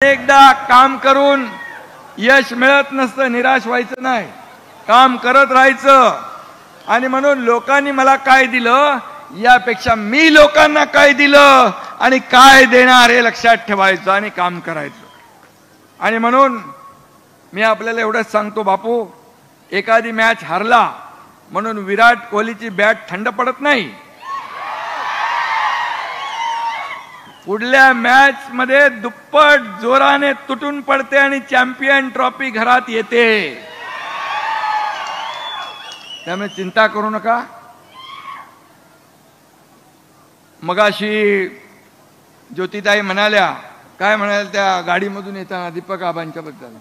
एकदा काम करून यश मिळत नसतं, निराश व्हायचं नाही, काम करत राहायचं. आणि म्हणून लोकांनी मला काय दिलं यापेक्षा मी लोकांना काय दिलं आणि काय देणार हे लक्षात ठेवायचं आणि काम करायचं. आणि म्हणून मी आपल्याला एवढंच सांगतो बापू, एखादी मॅच हारला म्हणून विराट कोहलीची बॅट थंड पडत नाही. पुढल्या मॅच मध्ये दुप्पट जोराने तुटून पडते आणि चॅम्पियन ट्रॉफी घरात येते. त्यामुळे चिंता करू नका. मगाशी ज्योतिताई म्हणाल्या, काय म्हणाल्या त्या गाडीमधून येताना दीपक आबांच्या बद्दल,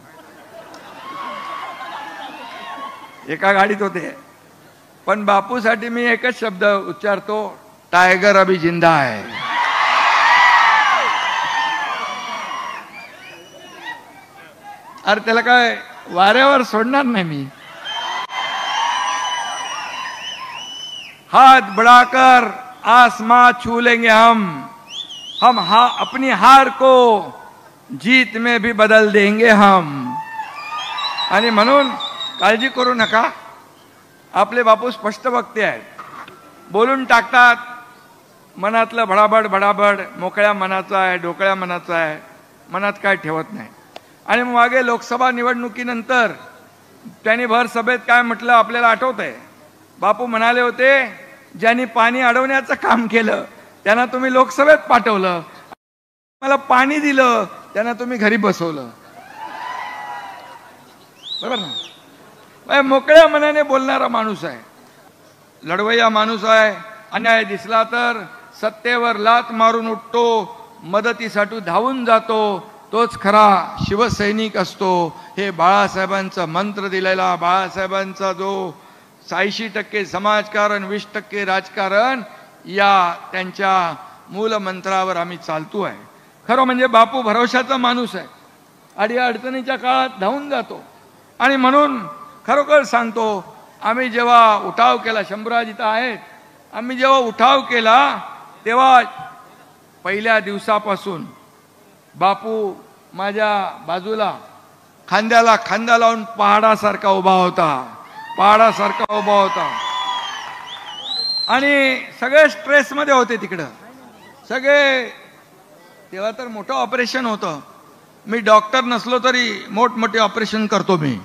एका गाडीत होते. पण बापूसाठी मी एकच शब्द उच्चारतो, टायगर अभी जिंदा है. अरे त्याला काय वाऱ्यावर सोडणार नाही मी. हाथ बढ़ाकर आसमां छू लेंगे हम अपनी हार को जीत में भी बदल देंगे हम. आणि म्हणून काळजी करू नका. आपले बापू स्पष्ट वक्ते आहेत, बोलून टाकतात. मनातलं भडाभड भडाभड मोकळ्या मनाचा आहे, ढोकळ्या मनाचा आहे, मनात काय ठेवत नाही. आणि मागे लोकसभा निवडणुकीनंतर त्यांनी भर सभेत काय म्हटलं आपल्याला आठवतंय. बापू म्हणाले होते, ज्यांनी पाणी अडवण्याचं काम केलं त्यांना तुम्ही लोकसभेत पाठवलं, मला पाणी दिलं त्यांना तुम्ही घरी बसवलं. बरोबर ना? मोकळ्या मनाने बोलणारा माणूस आहे, लढवय्या माणूस आहे. अन्याय दिसला तर सत्तेवर लात मारून उठतो, मदतीसाठी धावून जातो, तोच खरा शिवसैनिक असतो. हे बाळासाहेबांचा मंत्र दिलेला, बाळासाहेबांचा जो 86% समाजकारण 20% राजकारण, या त्यांच्या मूल मंत्रावर आम्ही चालतो आहे. खरं म्हणजे बापू भरवशाचा माणूस आहे, आणि अडचणीच्या काळात धावून जातो. आणि म्हणून खरोखर सांगतो, आम्ही जेव्हा उठाव केला, शंभूराज इथं आहेत, आम्ही जेव्हा उठाव केला तेव्हा पहिल्या दिवसापासून बापू माझ्या बाजूला खांद्याला खांदा लावून पहाडासारखा उभा होता, पहाडासारखा उभा होता. आणि सगळे स्ट्रेस मध्ये होते तिकडं सगळे. तेव्हा तर मोठं ऑपरेशन होतं. मी डॉक्टर नसलो तरी मोठमोठे ऑपरेशन करतो मी,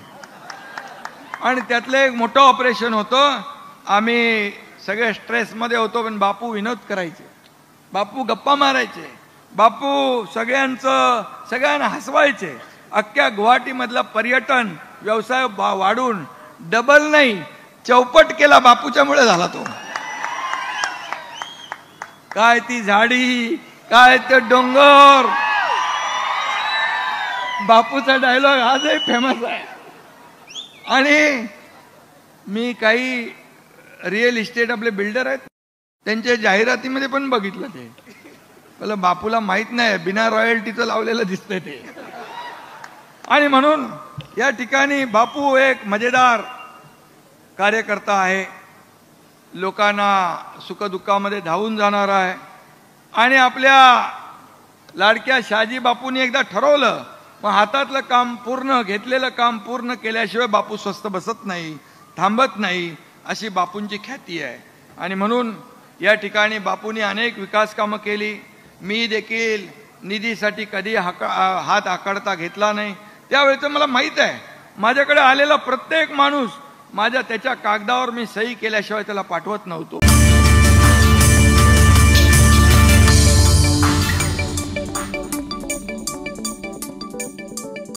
आणि त्यातलं एक मोठं ऑपरेशन होतं. आम्ही सगळे स्ट्रेस मध्ये होतो, पण बापू विनोद करायचे, बापू गप्पा मारायचे, बापू सगळ्यांना हसवायचे. अख्ख्या गुवाहाटीमधला पर्यटन व्यवसाय वाढून डबल नाही चौपट केला बापूच्यामुळे झाला तो. काय ती झाडी, काय ते डोंगर. बापूचा डायलॉग आजही फेमस आहे. आणि मी काही रिअल इस्टेट आपले बिल्डर आहेत त्यांच्या जाहिरातीमध्ये पण बघितलं ते. मला बापूला माहित नाही, बिना रॉयल्टीचं लावलेलं दिसतंय ते. आणि म्हणून या ठिकाणी बापू एक मजेदार कार्यकर्ता आहे, लोकांना सुखदुःखामध्ये धावून जाणार आहे. आणि आपल्या लाडक्या शहाजी बापूंनी एकदा ठरवलं, मग हातातलं काम पूर्ण, घेतलेलं काम पूर्ण केल्याशिवाय बापू स्वस्थ बसत नाही, थांबत नाही, अशी बापूंची ख्याती आहे. आणि म्हणून या ठिकाणी बापूंनी अनेक विकास कामं केली. मी देखील निधीसाठी कधी हात आकडता घेतला नाही. त्यावेळेचं मला माहीत आहे, माझ्याकडे आलेला प्रत्येक माणूस त्याच्या कागदावर मी सही केल्याशिवाय त्याला पाठवत नव्हतो.